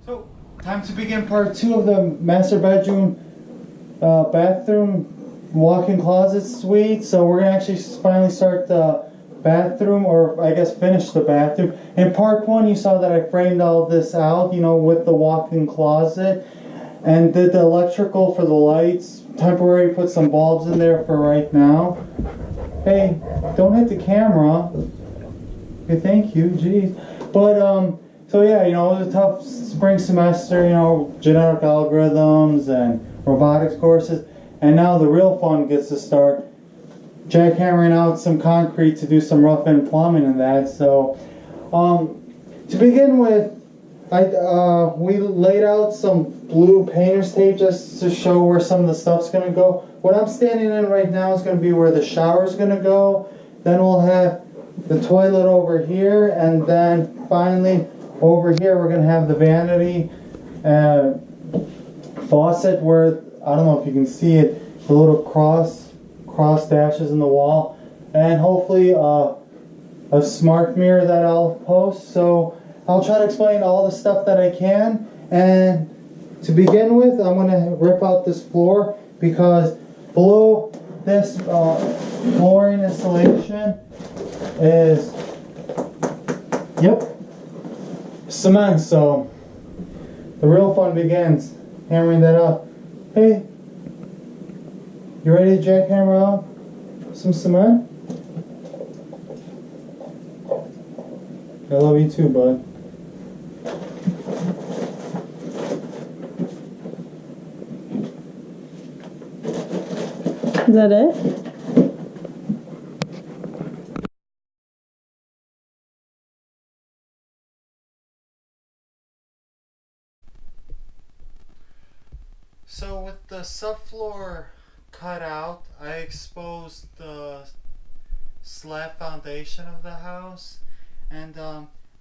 So, time to begin part 2 of the master bedroom, bathroom, walk-in closet suite. So we're gonna actually finally start the bathroom, or I guess finish the bathroom. In part 1 you saw that I framed all this out, you know, with the walk-in closet, and did the electrical for the lights, temporary put some bulbs in there for right now. Hey, don't hit the camera. Okay, thank you, jeez. But so yeah, you know, it was a tough spring semester, you know, genetic algorithms and robotics courses, and now the real fun gets to start, jackhammering out some concrete to do some rough-end plumbing and that. So to begin with, we laid out some blue painter's tape just to show where some of the stuff's gonna go. What I'm standing in right now is gonna be where the shower's gonna go. Then we'll have the toilet over here, and then finally over here we're gonna have the vanity faucet, where I don't know if you can see it, the little cross dashes in the wall, and hopefully a smart mirror that I'll post. So I'll try to explain all the stuff that I can. And to begin with, I'm gonna rip out this floor, because below this flooring installation is, cement. So the real fun begins, hammering that up. Hey, you ready to jackhammer out some cement? I love you too, bud. Is that it? So with the subfloor cut out, I exposed the slab foundation of the house. And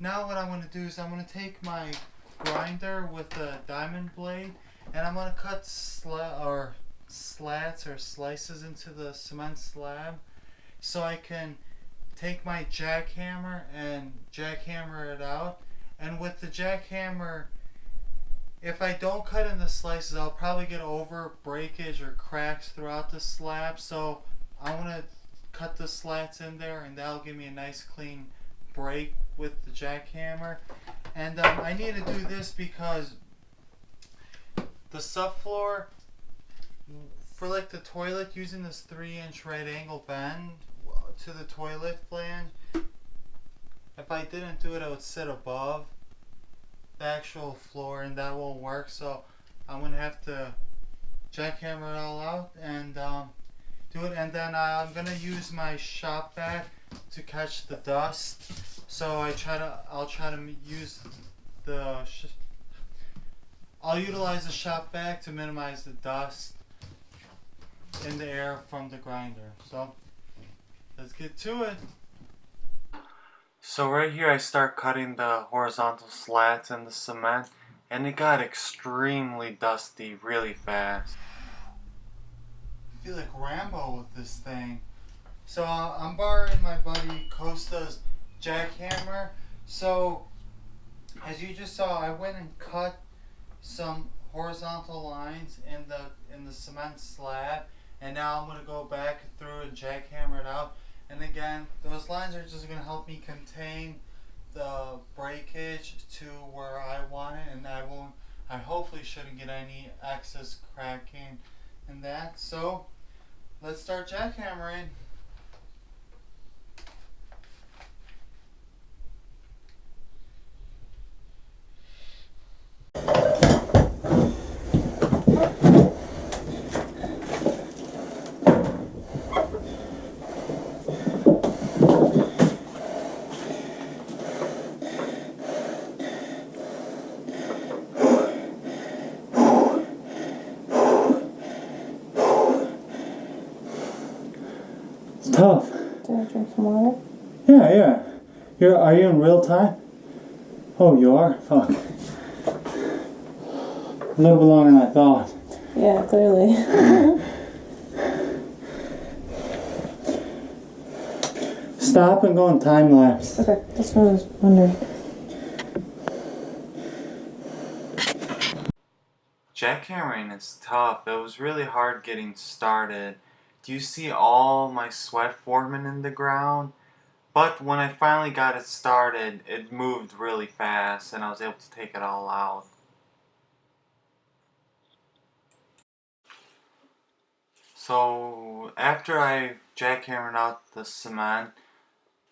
now what I'm going to do is I'm going to take my grinder with a diamond blade, and I'm going to cut slats or slices into the cement slab, so I can take my jackhammer and jackhammer it out. And with the jackhammer, if I don't cut in the slices, I'll probably get over breakage or cracks throughout the slab. So I want to cut the slats in there, and that'll give me a nice clean break with the jackhammer. And I need to do this because the subfloor, for like the toilet, using this 3-inch right angle bend to the toilet flange, if I didn't do it, I would sit above the actual floor, and that won't work. So I'm gonna have to jackhammer it all out and do it. And then I'm gonna use my shop vac to catch the dust. So I'll try to use the I'll utilize the shop vac to minimize the dust in the air from the grinder. So let's get to it. So right here I start cutting the horizontal slats in the cement, and it got extremely dusty really fast. I feel like Rambo with this thing. So I'm borrowing my buddy Kosta's jackhammer. So as you just saw, I went and cut some horizontal lines in the cement slab, and now I'm going to go back through and jackhammer it out. And again, those lines are just going to help me contain the breakage to where I want it, and I hopefully shouldn't get any excess cracking and that. So let's start jackhammering. It's tough. Did I drink some water? Yeah. Are you in real time? Oh, you are? Fuck. A little bit longer than I thought. Yeah, clearly. Stop and go in time lapse. Okay, that's what I was wondering. Jackhammering is tough. It was really hard getting started. Do you see all my sweat forming in the ground? But when I finally got it started, it moved really fast and I was able to take it all out. So after I jackhammered out the cement,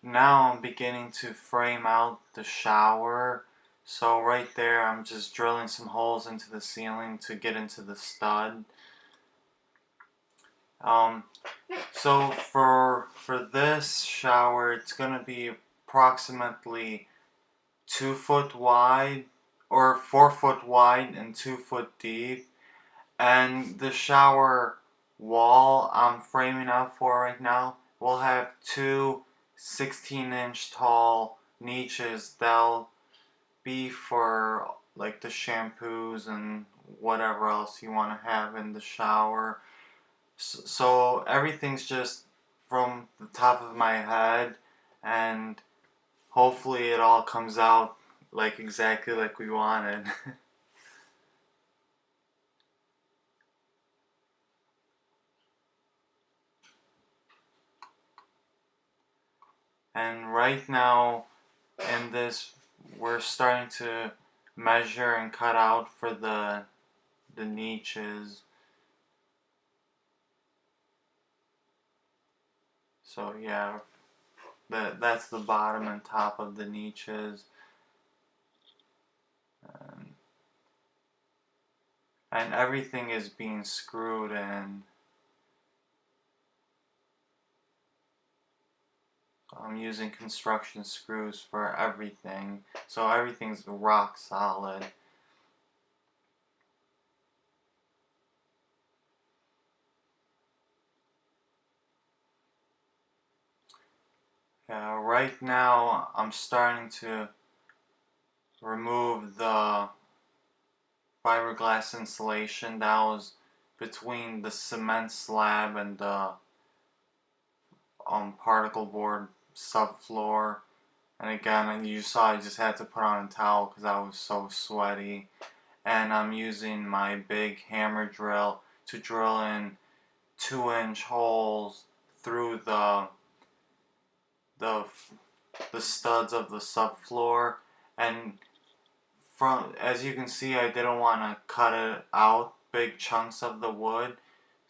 now I'm beginning to frame out the shower. So right there I'm just drilling some holes into the ceiling to get into the stud. So for this shower, it's gonna be approximately 2 foot wide or 4 foot wide and 2 foot deep. And the shower wall I'm framing up for right now will have two 16-inch tall niches that'll be for like the shampoos and whatever else you want to have in the shower. So everything's just from the top of my head, and hopefully it all comes out like exactly like we wanted. And right now in this, we're starting to measure and cut out for the niches. So yeah, that's the bottom and top of the niches. And everything is being screwed in. I'm using construction screws for everything, so everything's rock solid. Right now I'm starting to remove the fiberglass insulation that was between the cement slab and the particle board subfloor. And again, you saw I just had to put on a towel because I was so sweaty. And I'm using my big hammer drill to drill in 2-inch holes through the studs of the subfloor. And from, as you can see, I didn't want to cut it out big chunks of the wood.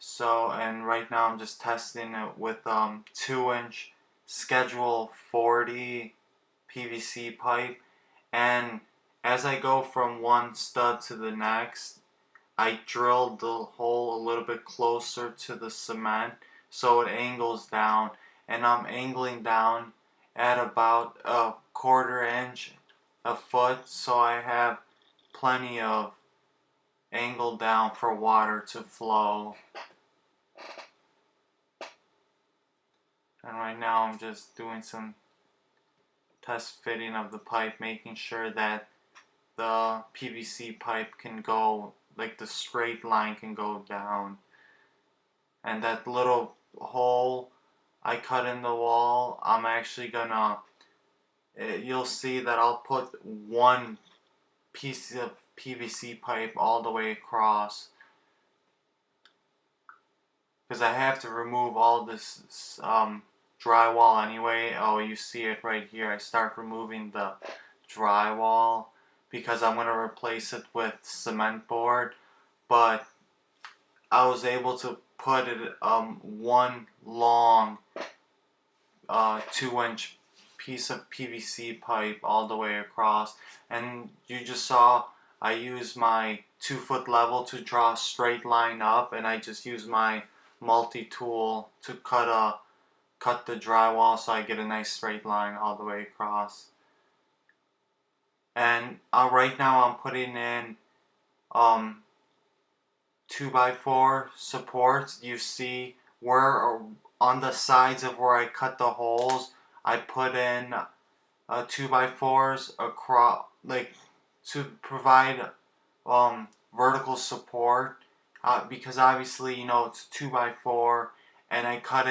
So, and right now I'm just testing it with 2-inch schedule 40 PVC pipe. And as I go from one stud to the next, I drilled the hole a little bit closer to the cement so it angles down, and I'm angling down at about a 1/4 inch, a foot, so I have plenty of angle down for water to flow. And right now I'm just doing some test fitting of the pipe, making sure that the PVC pipe can go, like the straight line can go down. And that little hole I cut in the wall, I'm actually gonna, you'll see that I'll put one piece of PVC pipe all the way across, because I have to remove all this drywall anyway. Oh, you see it right here. I start removing the drywall because I'm going to replace it with cement board, but I was able to put it one long 2-inch piece of PVC pipe all the way across. And you just saw I used my 2-foot level to draw a straight line up, and I just used my multi-tool to cut the drywall so I get a nice straight line all the way across. And right now I'm putting in 2x4 supports. You see where on the sides of where I cut the holes, I put in 2x4s across, like, to provide vertical support, because obviously, you know, it's 2x4, and I cut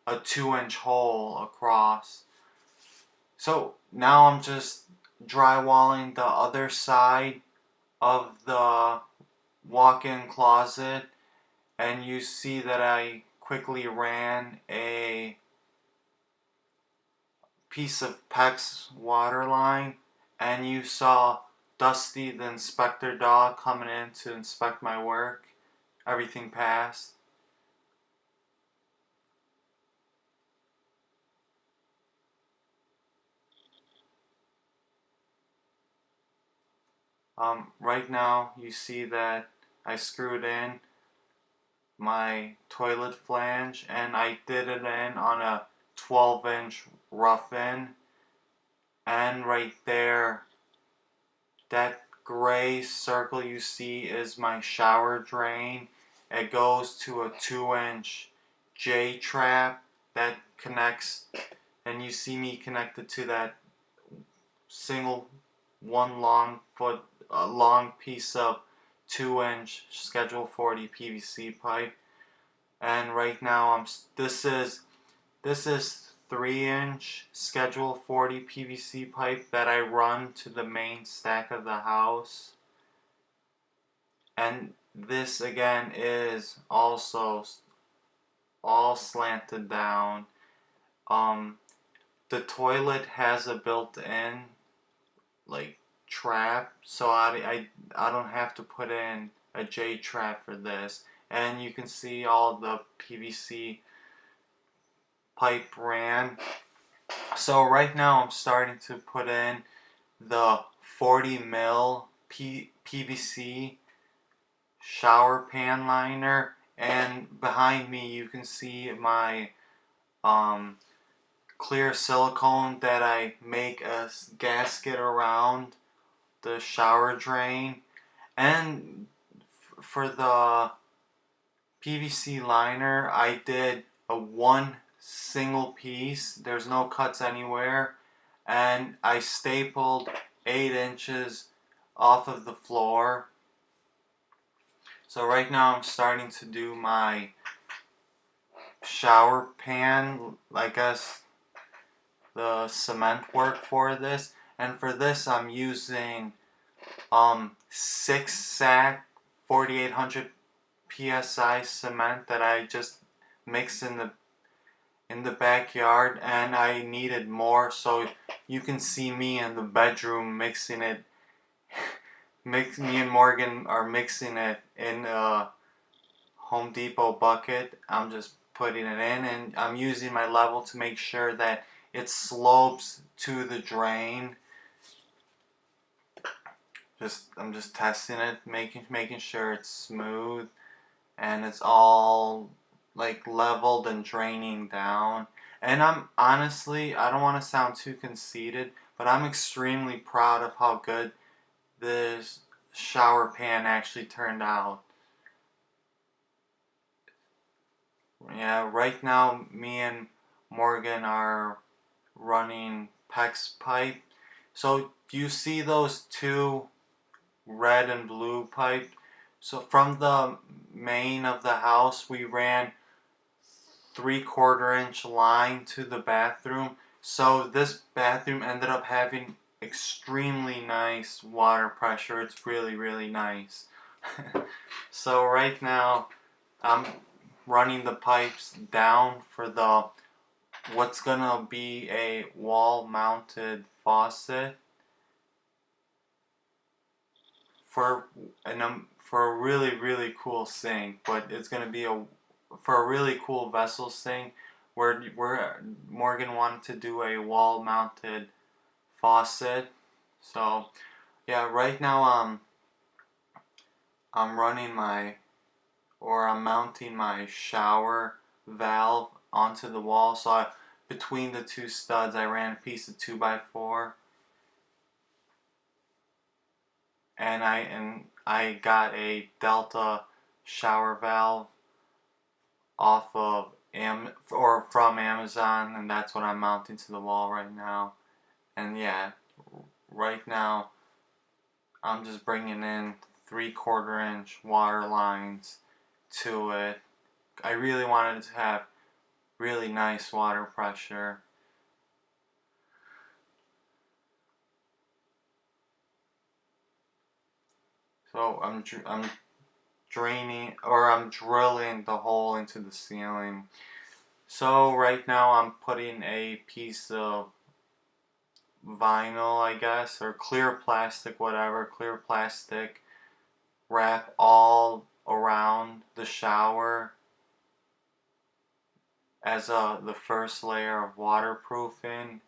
a 2-inch hole across. So now I'm just drywalling the other side of the walk-in closet, and you see that I quickly ran a piece of PEX water line, and you saw Dusty the inspector dog coming in to inspect my work. Everything passed. Right now you see that I screwed in my toilet flange, and I did it in on a 12-inch rough-in. And right there, that gray circle you see is my shower drain. It goes to a 2-inch J-trap that connects, and you see me connected to that single one long piece of 2-inch Schedule 40 PVC pipe. And right now this is 3-inch Schedule 40 PVC pipe that I run to the main stack of the house. And this again is also all slanted down. The toilet has a built-in like trap, so I don't have to put in a J trap for this. And you can see all the PVC pipe ran. So right now I'm starting to put in the 40 mil PVC shower pan liner, and behind me you can see my clear silicone that I make a gasket around the shower drain. And for the PVC liner I did a one single piece, there's no cuts anywhere, and I stapled 8 inches off of the floor. So right now I'm starting to do my shower pan, I guess the cement work for this. And for this I'm using 6-sack 4800 PSI cement that I just mixed in the backyard, and I needed more, so you can see me in the bedroom mixing it. Me and Morgan are mixing it in a Home Depot bucket. I'm just putting it in, and I'm using my level to make sure that it slopes to the drain. I'm just testing it, making sure it's smooth and it's all like leveled and draining down. And I'm honestly, I don't want to sound too conceited, but I'm extremely proud of how good this shower pan actually turned out. Yeah, right now me and Morgan are running PEX pipe. So you see those two red and blue pipe? So from the main of the house we ran 3/4 inch line to the bathroom. So this bathroom ended up having extremely nice water pressure. It's really nice. So right now I'm running the pipes down for the what's gonna be a wall mounted faucet for for a really cool sink, but it's gonna be for a really cool vessel sink where Morgan wanted to do a wall mounted faucet. So yeah, right now I'm mounting my shower valve onto the wall. So between the two studs I ran a piece of 2x4, and I got a Delta shower valve off of from Amazon, and that's what I'm mounting to the wall right now. And yeah, right now I'm just bringing in 3/4 inch water lines to it. I really wanted to have really nice water pressure. So I'm draining, or I'm drilling the hole into the ceiling. So right now I'm putting a piece of vinyl, I guess, or clear plastic, whatever, clear plastic, wrap all around the shower as the first layer of waterproofing.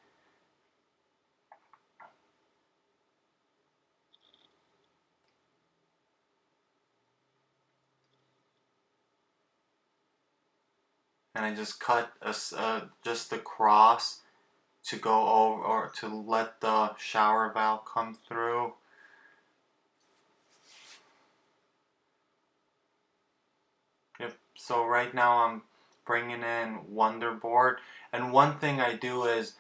And I just cut just across to go over, or to let the shower valve come through. Yep. So right now I'm bringing in Wonderboard, and one thing I do is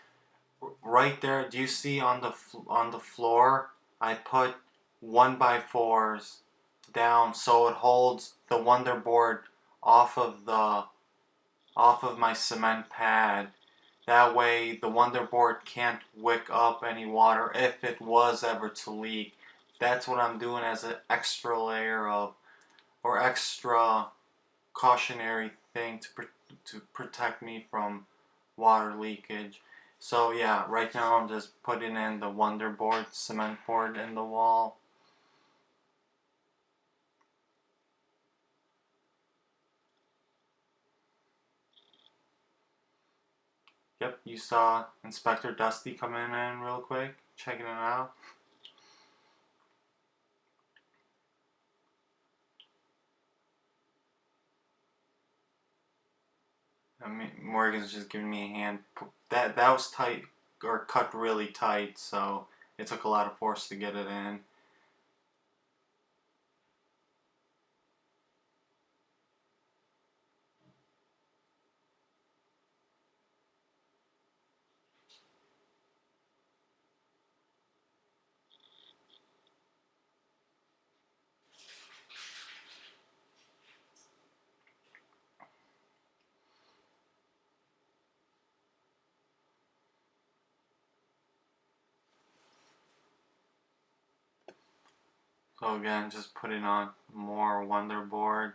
right there. Do you see on the floor? I put 1x4s down so it holds the Wonderboard off of my cement pad. That way the Wonderboard can't wick up any water if it was ever to leak. That's what I'm doing as an extra layer of, or extra cautionary thing to protect me from water leakage. So yeah, right now I'm just putting in the Wonderboard, cement board in the wall. Yep, you saw Inspector Dusty coming in real quick, checking it out. I mean, Morgan's just giving me a hand. That was tight, or cut really tight, so it took a lot of force to get it in. So again, just putting on more Wonderboard.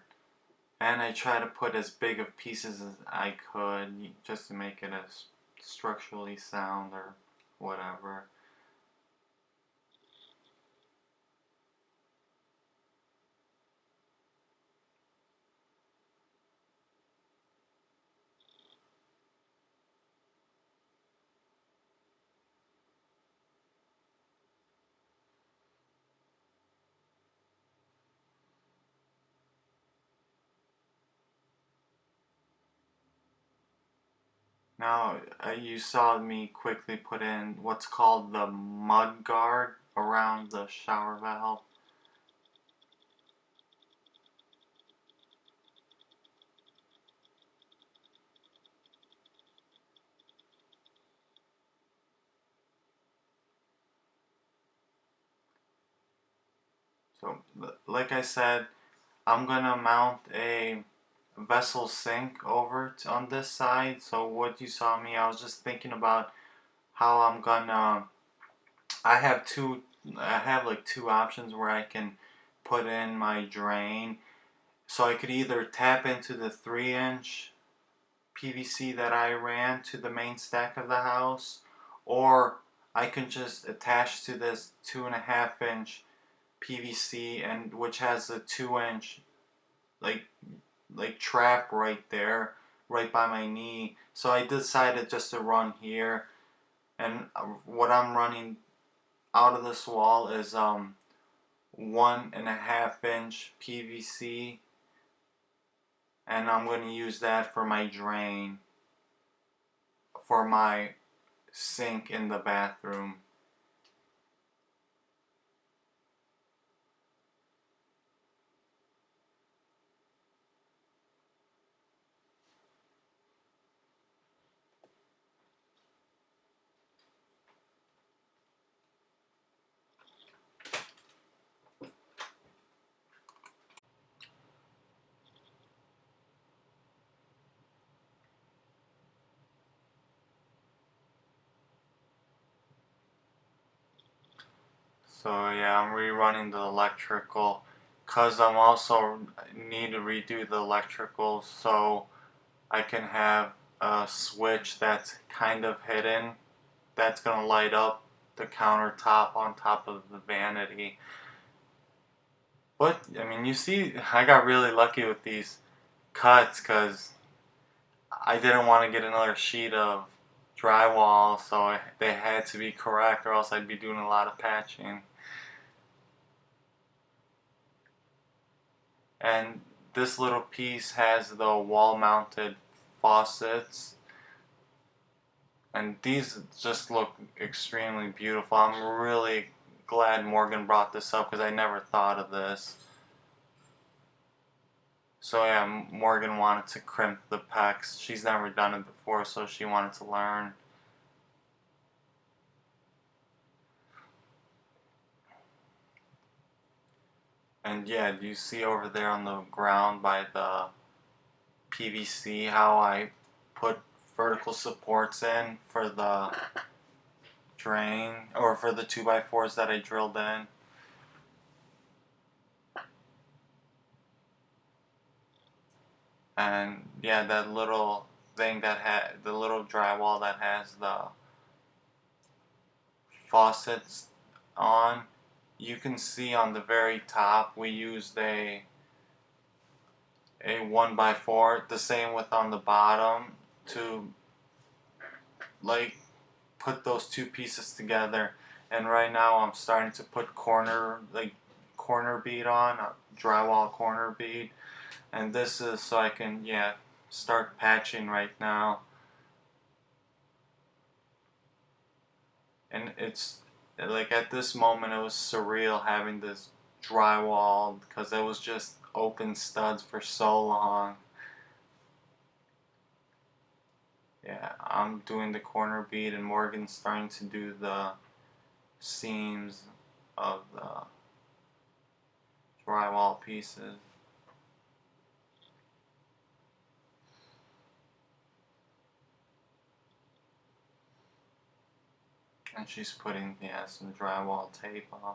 And I try to put as big of pieces as I could, just to make it as structurally sound or whatever. Now, you saw me quickly put in what's called the mud guard around the shower valve. So, like I said, I'm gonna mount a vessel sink over on this side. So what you saw me, I was just thinking about how I'm gonna. I have two. I have like two options where I can put in my drain. So I could either tap into the 3-inch PVC that I ran to the main stack of the house, or I can just attach to this 2.5-inch PVC, and which has a 2-inch like trap right there, right by my knee. So I decided just to run here, and what I'm running out of this wall is 1.5-inch PVC, and I'm going to use that for my drain for my sink in the bathroom. So yeah, I'm rerunning the electrical. because I'm also need to redo the electrical, so I can have a switch that's kind of hidden that's gonna light up the countertop on top of the vanity. But I mean, you see, I got really lucky with these cuts because I didn't want to get another sheet of drywall, so they had to be correct, or else I'd be doing a lot of patching. And this little piece has the wall-mounted faucets, and these just look extremely beautiful. I'm really glad Morgan brought this up because I never thought of this. So yeah, Morgan wanted to crimp the pecs. She's never done it before, so she wanted to learn. And yeah, do you see over there on the ground by the PVC how I put vertical supports in for the drain, or for the 2x4s that I drilled in? And yeah, that little thing that had the little drywall that has the faucets on, you can see on the very top we used a 1x4, the same with on the bottom, to like put those two pieces together. And right now I'm starting to put corner bead on, a drywall corner bead, and this is so I can start patching right now. And it's like at this moment it was surreal having this drywall because it was just open studs for so long. Yeah, I'm doing the corner bead and Morgan's starting to do the seams of the drywall pieces. And she's putting some drywall tape on.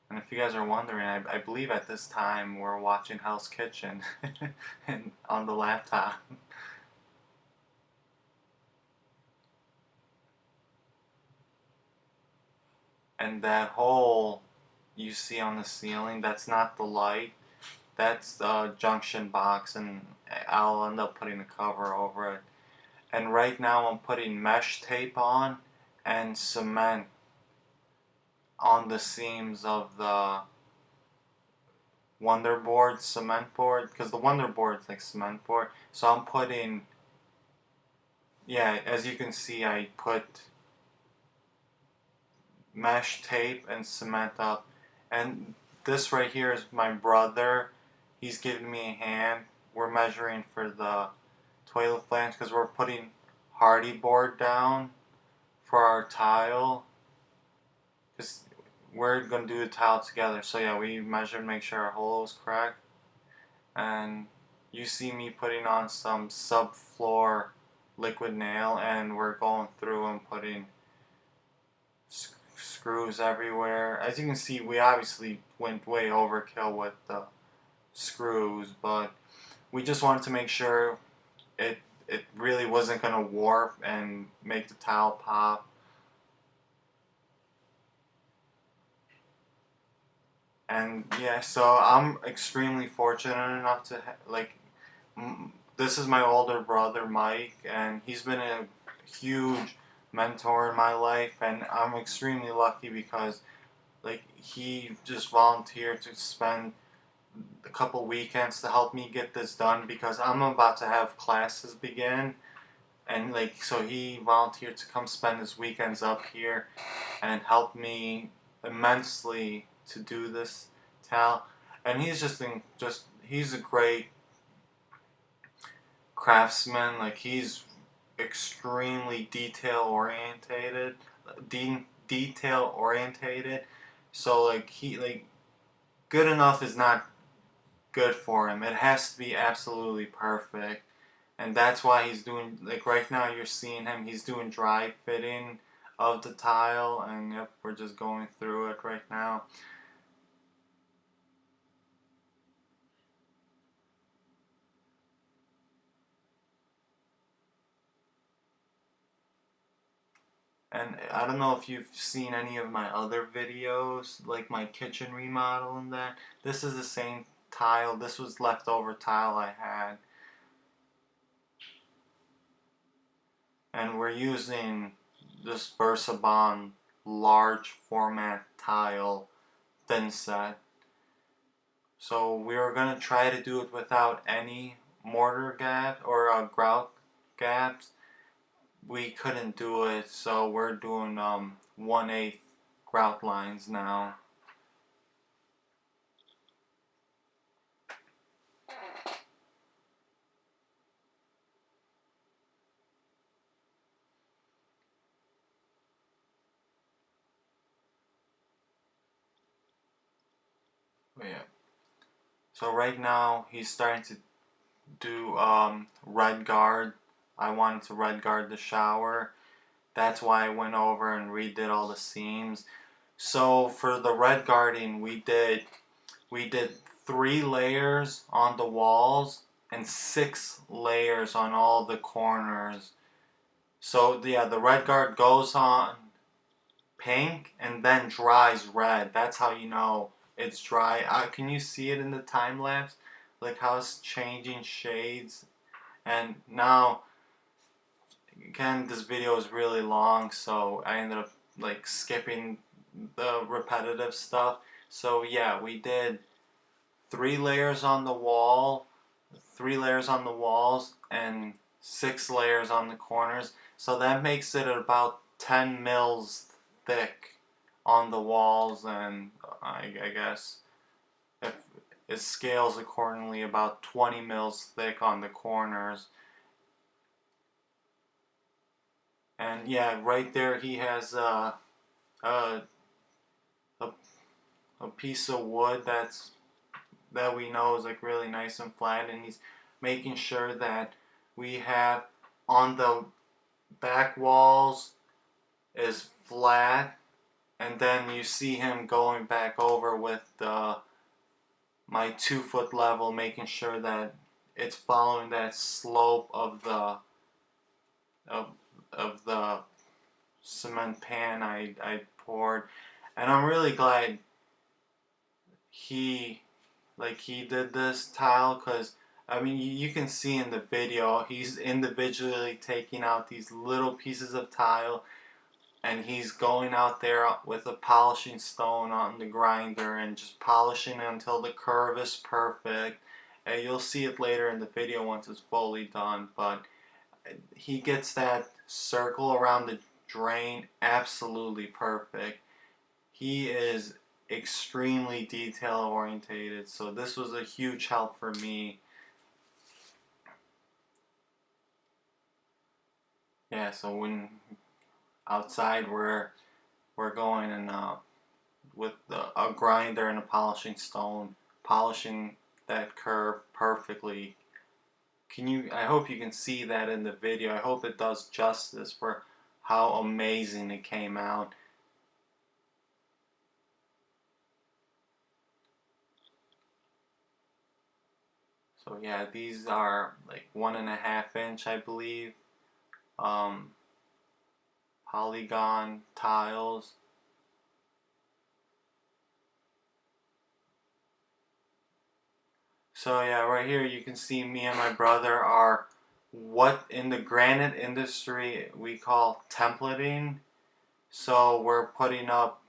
And if you guys are wondering, I believe at this time we're watching Hell's Kitchen and on the laptop. And that hole you see on the ceiling, that's not the light, that's the junction box, and I'll end up putting a cover over it. And right now I'm putting mesh tape on and cement on the seams of the Wonderboard cement board, because the Wonderboard's like cement board. So I'm putting, as you can see, I put mesh tape and cement up. And this right here is my brother. He's giving me a hand. We're measuring for the toilet flange because we're putting hardy board down for our tile. Because we're going to do the tile together. So yeah, we measured, make sure our hole is correct. And you see me putting on some subfloor liquid nail, and we're going through and putting screws everywhere. As you can see, we obviously went way overkill with the screws, but we just wanted to make sure it really wasn't going to warp and make the tile pop. And yeah, so I'm extremely fortunate enough to this is my older brother Mike, and he's been a huge mentor in my life, and I'm extremely lucky because he just volunteered to spend a couple weekends to help me get this done because I'm about to have classes begin, and so he volunteered to come spend his weekends up here and help me immensely to do this towel. And he's he's a great craftsman. He's extremely detail orientated. So good enough is not good for him. It has to be absolutely perfect. And that's why he's doing, right now you're seeing him, he's doing dry fitting of the tile, and yep, we're just going through it right now. And I don't know if you've seen any of my other videos, like my kitchen remodel and that. This is the same tile. This was leftover tile I had. And we're using this VersaBond large format tile thin set. So we were going to try to do it without any mortar gap or grout gaps. We couldn't do it, so we're doing 1/8 grout lines now. But yeah. So right now he's starting to do red guard. I wanted to red guard the shower. That's why I went over and redid all the seams. So for the red guarding, we did 3 layers on the walls and 6 layers on all the corners. So yeah, the red guard goes on pink and then dries red. That's how you know it's dry. Can you see it in the time lapse? Like how it's changing shades. And now, again, this video is really long, so I ended up like skipping the repetitive stuff. So yeah, we did 3 layers on the wall, 3 layers on the walls, and 6 layers on the corners. So that makes it about 10 mils thick on the walls, and I guess if it scales accordingly, about 20 mils thick on the corners. And yeah, right there he has a, a piece of wood that we know is like really nice and flat, and he's making sure that we have on the back walls is flat, and then you see him going back over with my 2-foot level, making sure that it's following that slope of the of, of the cement pan I poured. And I'm really glad he did this tile, because I mean you can see in the video he's individually taking out these little pieces of tile, and he's going out there with a polishing stone on the grinder and just polishing it until the curve is perfect. And you'll see it later in the video once it's fully done, but he gets that circle around the drain absolutely perfect. He is extremely detail orientated, so this was a huge help for me. Yeah, so when outside we're going and with a grinder and a polishing stone, polishing that curve perfectly. I hope you can see that in the video. I hope it does justice for how amazing it came out. So yeah, these are like 1.5 inch, I believe, polygon tiles. So yeah, right here you can see me and my brother are what in the granite industry we call templating. So we're putting up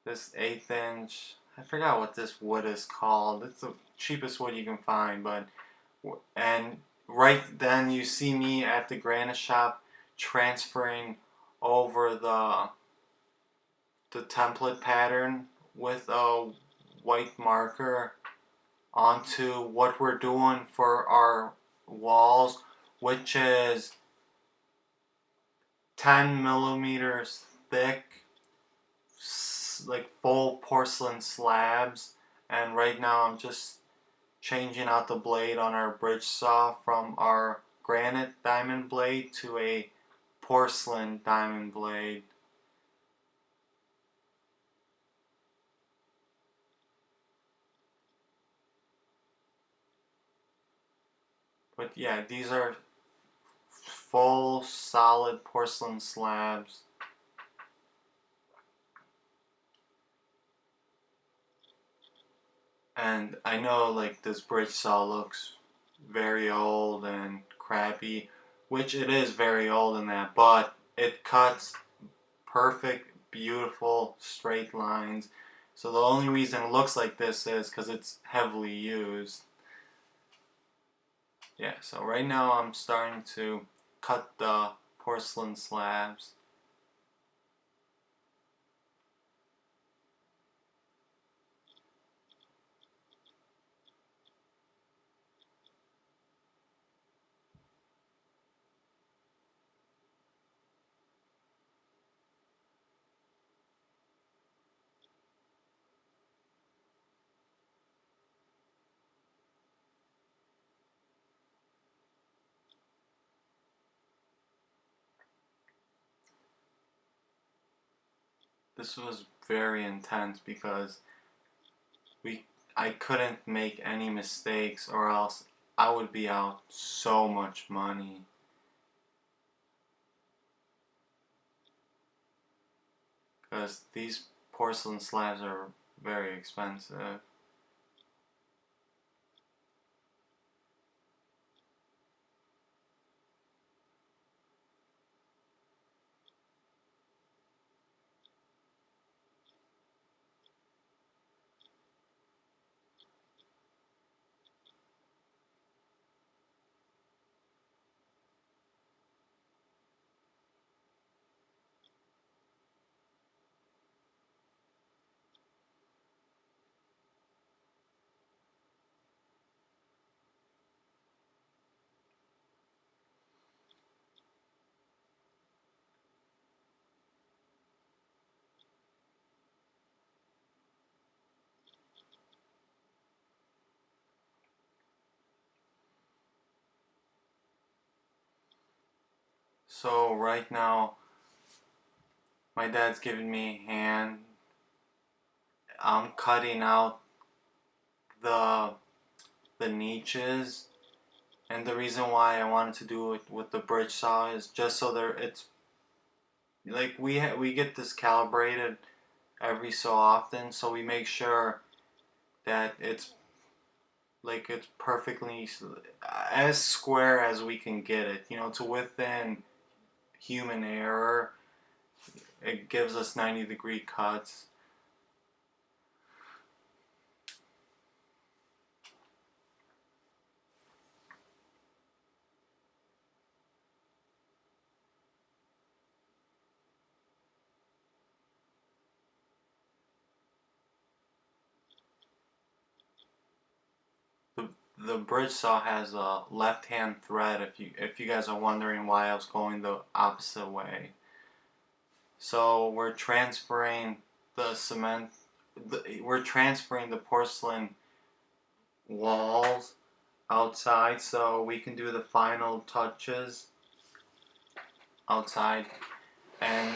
this 1/8 inch, I forgot what this wood is called. It's the cheapest wood you can find, but and right then you see me at the granite shop transferring over the template pattern with a white marker onto what we're doing for our walls, which is 10 millimeters thick, like full porcelain slabs. And right now I'm just changing out the blade on our bridge saw from our granite diamond blade to a porcelain diamond blade. But yeah, these are full solid porcelain slabs. And I know like this bridge saw looks very old and crappy, which it is very old in that, but it cuts perfect, beautiful, straight lines. So the only reason it looks like this is because it's heavily used. Yeah, so right now I'm starting to cut the porcelain slabs. This was very intense because I couldn't make any mistakes or else I would be out so much money. Because these porcelain slabs are very expensive. So right now my dad's giving me a hand. I'm cutting out the niches, and the reason why I wanted to do it with the bridge saw is just so there it's like we get this calibrated every so often, so we make sure that it's perfectly as square as we can get it, to within human error. It gives us 90-degree cuts. The bridge saw has a left-hand thread. If you guys are wondering why I was going the opposite way, so we're transferring the cement. We're transferring the porcelain walls outside, so we can do the final touches outside. And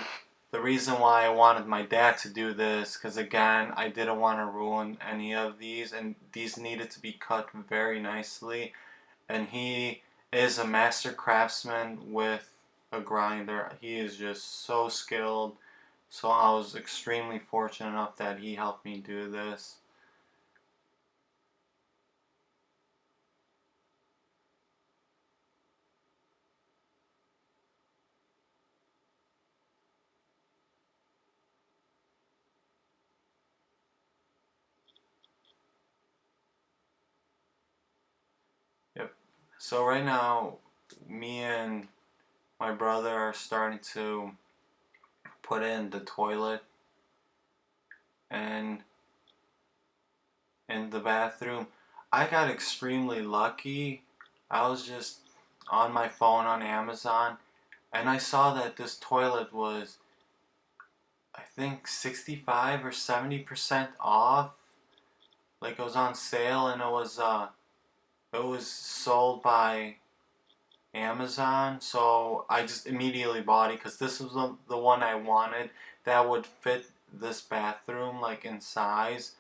the reason why I wanted my dad to do this, because again, I didn't want to ruin any of these, and these needed to be cut very nicely. And he is a master craftsman with a grinder. He is just so skilled. So I was extremely fortunate enough that he helped me do this. Yep. So right now, me and my brother are starting to put in the toilet and in the bathroom. I got extremely lucky. I was just on my phone on Amazon and I saw that this toilet was, I think, 65 or 70% off. Like it was on sale, and it was sold by Amazon, so I just immediately bought it because this was the one I wanted that would fit this bathroom like in size.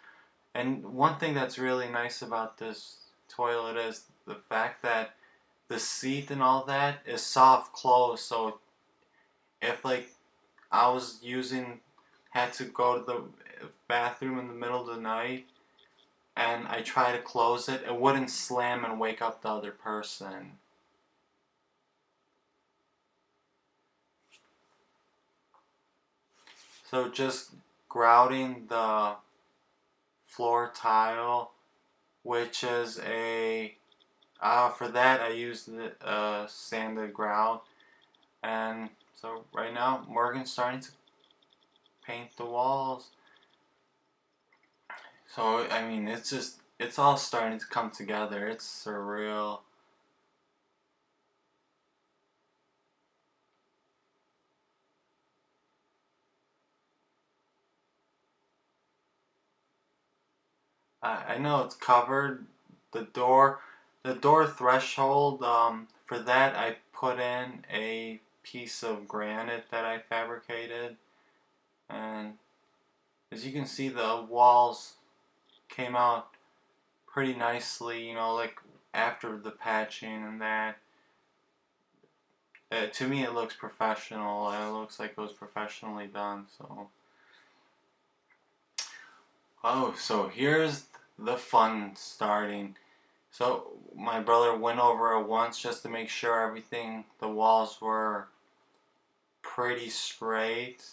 And one thing that's really nice about this toilet is the fact that the seat and all that is soft close, so if like I was had to go to the bathroom in the middle of the night and I try to close it, it wouldn't slam and wake up the other person. So just grouting the floor tile, which is for that I used the sanded grout. And so right now Morgan's starting to paint the walls. So I mean it's all starting to come together. It's surreal. I know it's covered. The door, the door threshold. For that I put in a piece of granite that I fabricated, and as you can see, the walls came out pretty nicely. You know, like after the patching and that. To me, it looks professional. It looks like it was professionally done. So, oh, so here's the fun starting. So my brother went over it once just to make sure everything, the walls were pretty straight.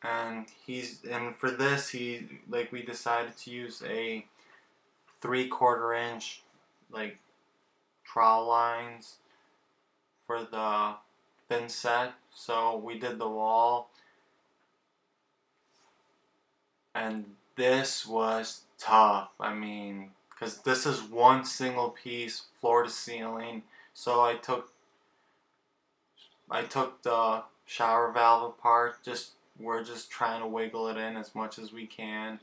And for this we decided to use a 3/4 inch like trowel lines for the thin set. So we did the wall, and this was tough. I mean, because this is one single piece, floor to ceiling. So I took the shower valve apart. We're just trying to wiggle it in as much as we can,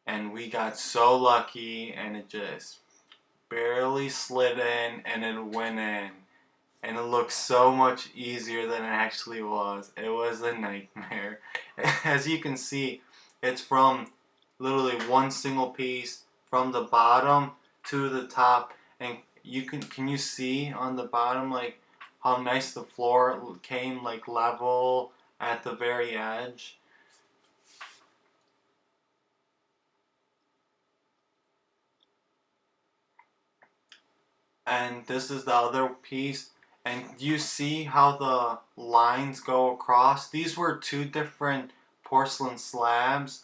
and we got so lucky, and it just barely slid in, and it went in. And it looked so much easier than it actually was. It was a nightmare. As you can see, it's from literally one single piece from the bottom to the top, and can you see on the bottom like how nice the floor came like level at the very edge. And this is the other piece, and you see how the lines go across. These were two different porcelain slabs,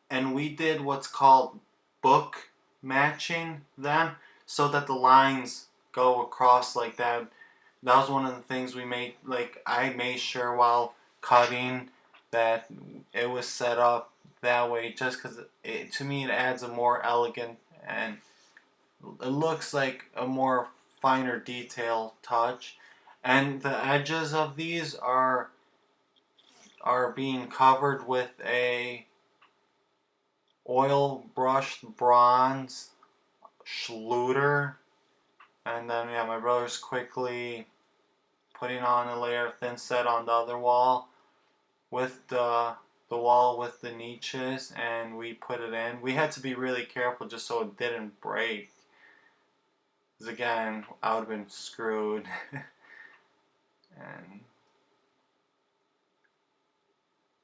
and we did what's called book matching them so that the lines go across like that. That was one of the things we made, like I made sure while cutting that it was set up that way, just because to me it adds a more elegant, and it looks like a more finer detail touch. And the edges of these are being covered with a oil brushed bronze Schluter. And then yeah, my brother's quickly putting on a layer of thin set on the other wall with the wall with the niches, and we put it in. We had to be really careful just so it didn't break. Because again, I would have been screwed. And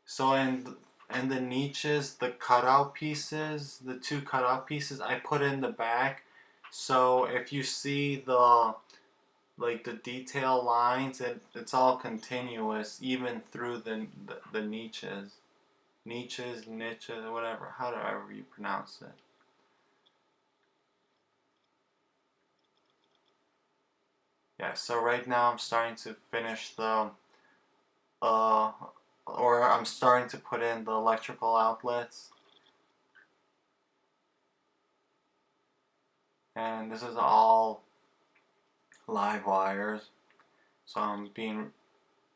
so in the niches, the cutout pieces, the two cutout pieces, I put in the back. So if you see the detail lines, it's all continuous even through the niches, niches, whatever, however you pronounce it. Yeah. So right now I'm starting to finish uh, I'm starting to put in the electrical outlets, and this is all live wires. So I'm being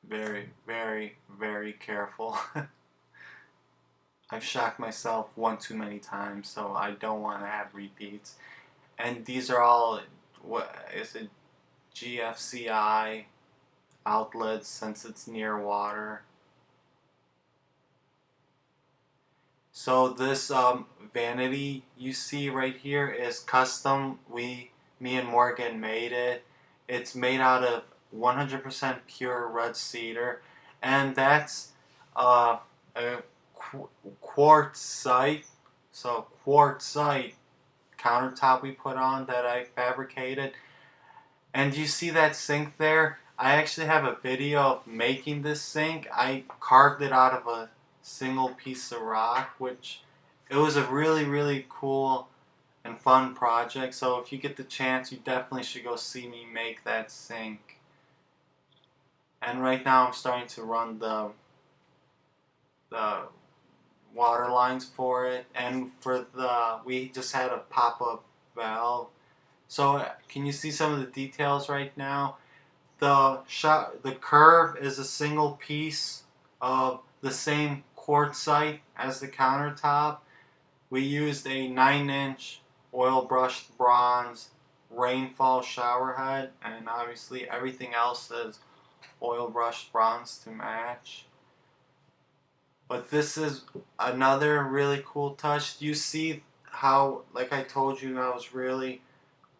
very, very, very careful. I've shocked myself one too many times, so I don't want to have repeats. And these are all, what is it, GFCI outlets since it's near water. So this vanity you see right here is custom. Me and Morgan made it. It's made out of 100% pure red cedar, and that's a quartzite. So quartzite countertop we put on that I fabricated. And you see that sink there? I actually have a video of making this sink. I carved it out of a single piece of rock, which it was a really cool and fun project. So if you get the chance, you definitely should go see me make that sink. And right now I'm starting to run the water lines for it, and for we just had a pop-up valve. So can you see some of the details right now? The curve is a single piece of the same quartzite as the countertop. We used a 9-inch oil brushed bronze rainfall shower head, and obviously everything else is oil brushed bronze to match. But this is another really cool touch. You see how, like I told you, I was really,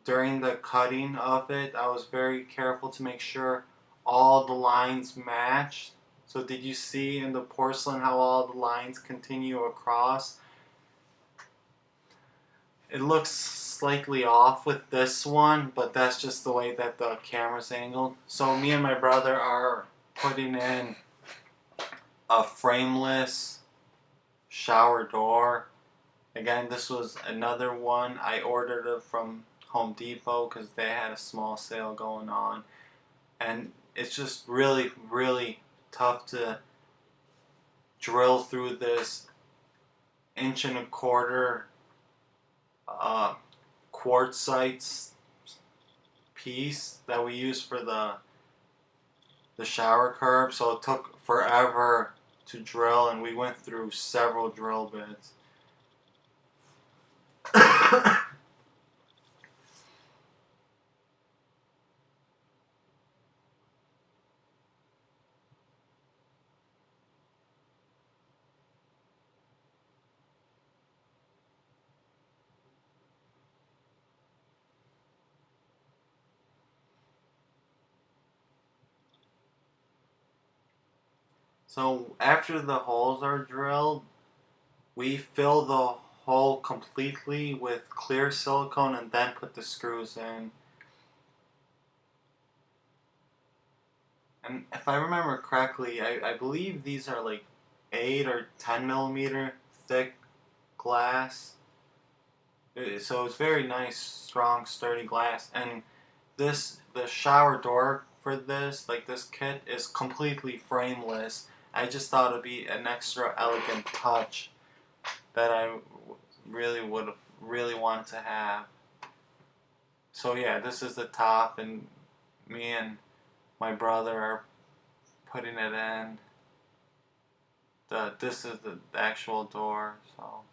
during the cutting of it, I was very careful to make sure all the lines matched. So did you see in the porcelain how all the lines continue across? It looks slightly off with this one, but that's just the way that the camera's angled. So me and my brother are putting in a frameless shower door. Again, this was another one. I ordered it from Home Depot because they had a small sale going on. And it's just really tough to drill through this 1.25 quartzite piece that we use for the shower curb. So it took forever to drill, and we went through several drill bits. So after the holes are drilled, we fill the hole completely with clear silicone and then put the screws in. And if I remember correctly, I believe these are like 8 or 10 millimeter thick glass. So it's very nice, strong, sturdy glass. And the shower door for this, like this kit, is completely frameless. I just thought it'd be an extra elegant touch that I would have wanted to have. So yeah, this is the top, and me and my brother are putting it in. This is the actual door, so.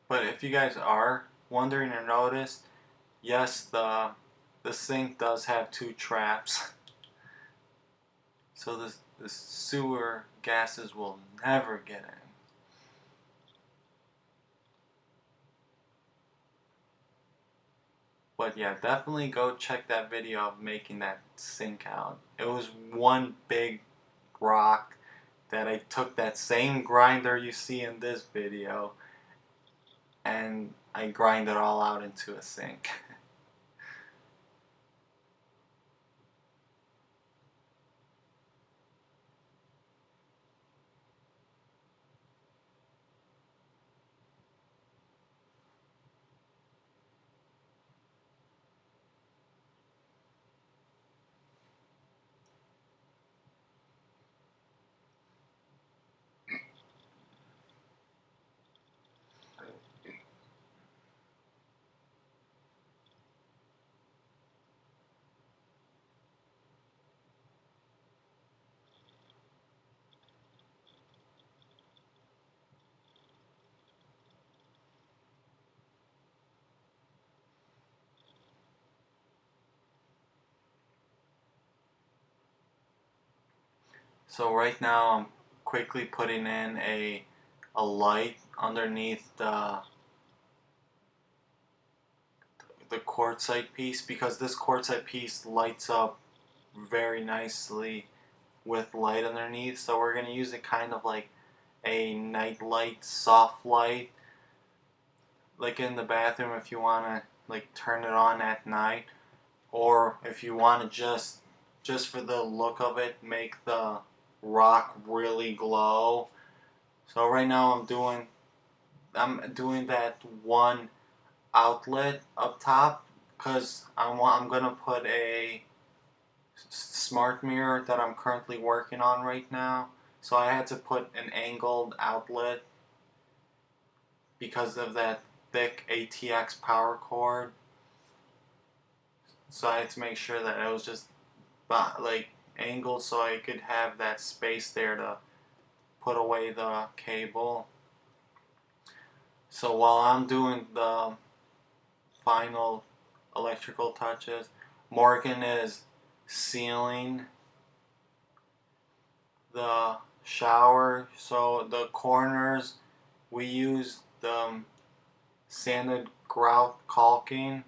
But if you guys are wondering or noticed, yes, the sink does have 2 traps. So the sewer gases will never get in. But yeah, definitely go check that video of making that sink out. It was one big rock that I took that same grinder you see in this video, and I grind it all out into a sink. So right now I'm quickly putting in a light underneath the quartzite piece, because this quartzite piece lights up very nicely with light underneath. So we're going to use it kind of like a night light, soft light, like in the bathroom if you want to like turn it on at night, or if you want to just for the look of it make the rock really glow. So right now I'm doing that one outlet up top because I'm gonna put a smart mirror that I'm currently working on right now. So I had to put an angled outlet because of that thick ATX power cord. So I had to make sure that it was just like angled so I could have that space there to put away the cable. So while I'm doing the final electrical touches, Morgan is sealing the shower. So the corners, we use the sanded grout caulking,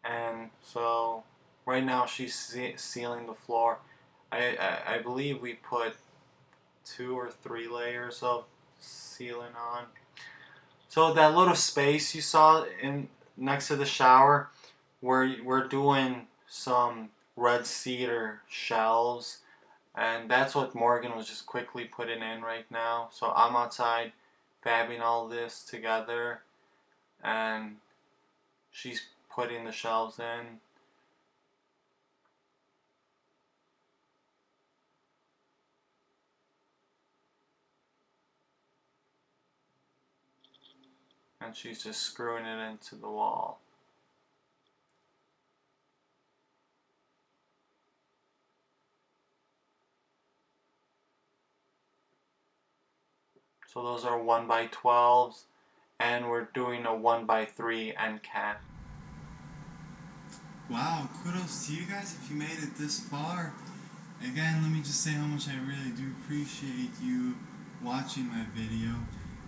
and so right now she's sealing the floor. I believe we put 2 or 3 layers of sealant on. So that little space you saw in next to the shower, we're doing some red cedar shelves, and that's what Morgan was just quickly putting in right now. So I'm outside fabbing all this together, and she's putting the shelves in. And she's just screwing it into the wall. So those are 1x12s, and we're doing a 1x3 end cap. Wow, kudos to you guys if you made it this far. Again, let me just say how much I really do appreciate you watching my video.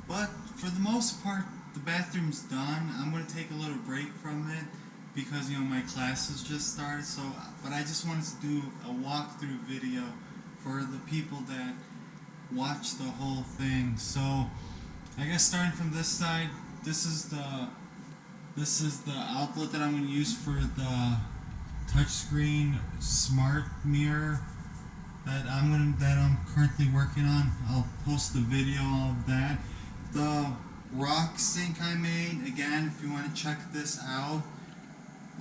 But for the most part, the bathroom's done. I'm going to take a little break from it because, you know, my class has just started. So, but I just wanted to do a walkthrough video for the people that watch the whole thing. So, I guess starting from this side, this is the outlet that I'm going to use for the touchscreen smart mirror that I'm currently working on. I'll post the video of that. The rock sink I made, again, if you want to check this out,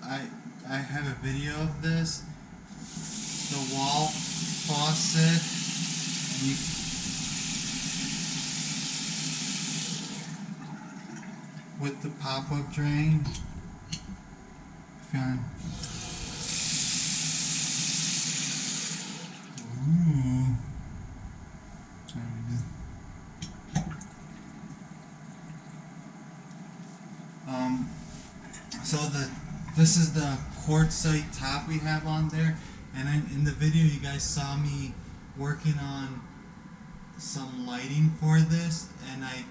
I have a video of this. The wall faucet, with the pop-up drain. Ooh. So this is the quartzite top we have on there, and in the video you guys saw me working on some lighting for this, and I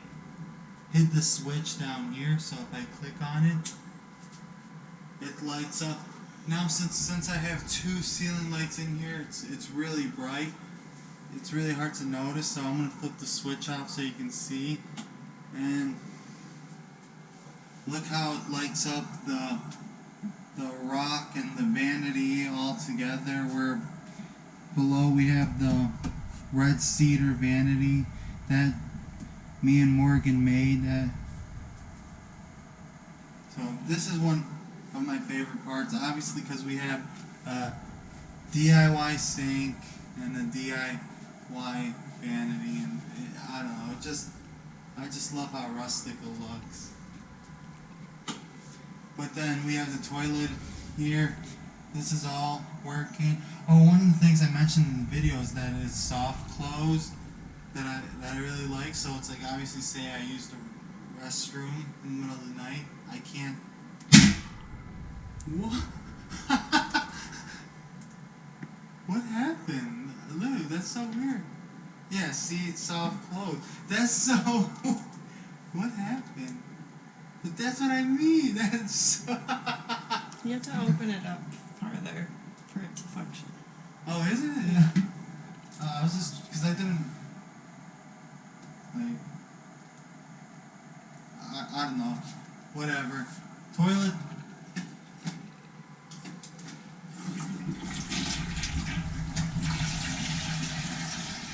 hit the switch down here, so if I click on it, it lights up. Now since I have 2 ceiling lights in here, it's really bright. It's really hard to notice, so I'm going to flip the switch off so you can see. And look how it lights up the rock and the vanity all together. Where below we have the red cedar vanity that me and Morgan made. So this is one of my favorite parts, obviously, because we have a DIY sink and a DIY vanity, and I don't know, I just love how rustic it looks. But then we have the toilet here. This is all working. Oh, one of the things I mentioned in the video is that it's soft close that I really like. So it's like, obviously, say I use the restroom in the middle of the night, I can't. What? What happened? Look, That's so weird. Yeah, see, it's soft closed. That's so... What happened? But that's what I mean. That's so... You have to open it up farther for it to function. Oh, is it? Yeah. I was just... Because I didn't... Like... I don't know. Whatever. Toilet...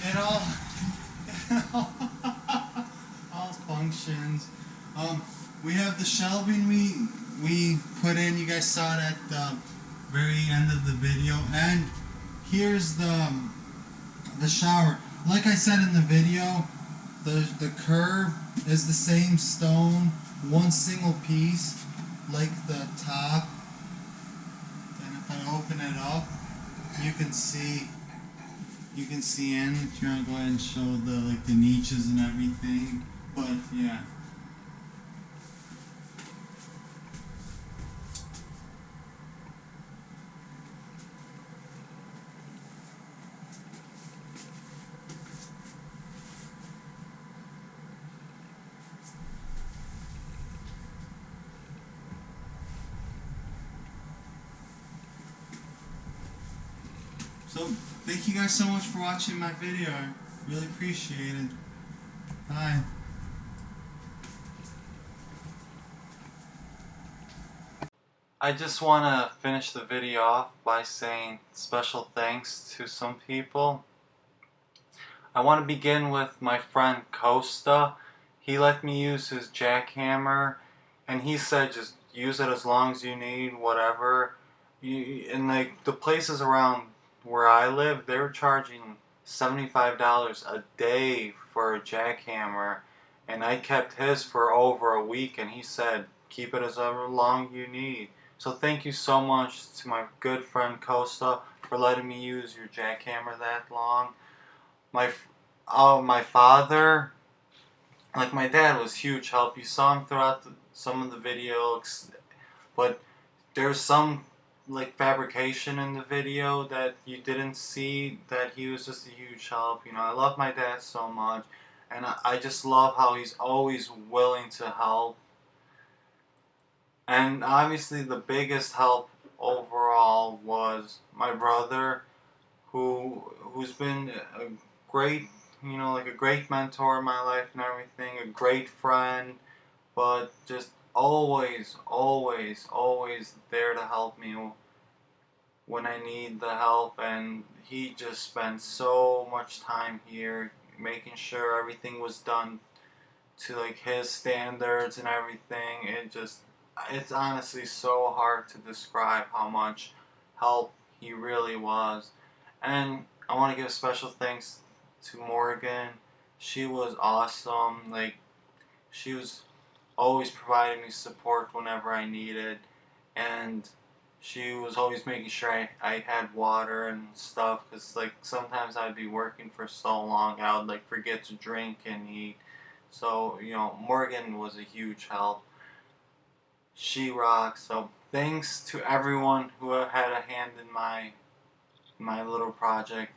It all functions. We have the shelving we put in. You guys saw it at the very end of the video, and here's the shower. Like I said in the video, the curb is the same stone, one single piece, like the top. And if I open it up, you can see. You can see in. If you want to go ahead and show the niches and everything, but yeah. So, thank you guys so much for watching my video. I really appreciate it. Bye. I just want to finish the video off by saying special thanks to some people. I want to begin with my friend Kosta. He let me use his jackhammer, and he said just use it as long as you need, whatever. And like the places around where I live, they were charging $75 a day for a jackhammer, and I kept his for over a week, and he said keep it as long you need. So thank you so much to my good friend Kosta for letting me use your jackhammer that long. My father, like my dad, was huge help. You saw him throughout some of the videos, but there's some like fabrication in the video that you didn't see, that he was just a huge help. You know, I love my dad so much, and I just love how he's always willing to help. And obviously the biggest help overall was my brother, who's been a great, you know, like a great mentor in my life and everything, a great friend, but just always there to help me when I need the help. And he just spent so much time here making sure everything was done to like his standards and everything. It's honestly so hard to describe how much help he really was. And I want to give special thanks to Morgan. She was awesome. Like, she was always providing me support whenever I needed, and she was always making sure I had water and stuff, because like sometimes I'd be working for so long I would like forget to drink and eat. So, you know, Morgan was a huge help. She rocks. So thanks to everyone who had a hand in my little project.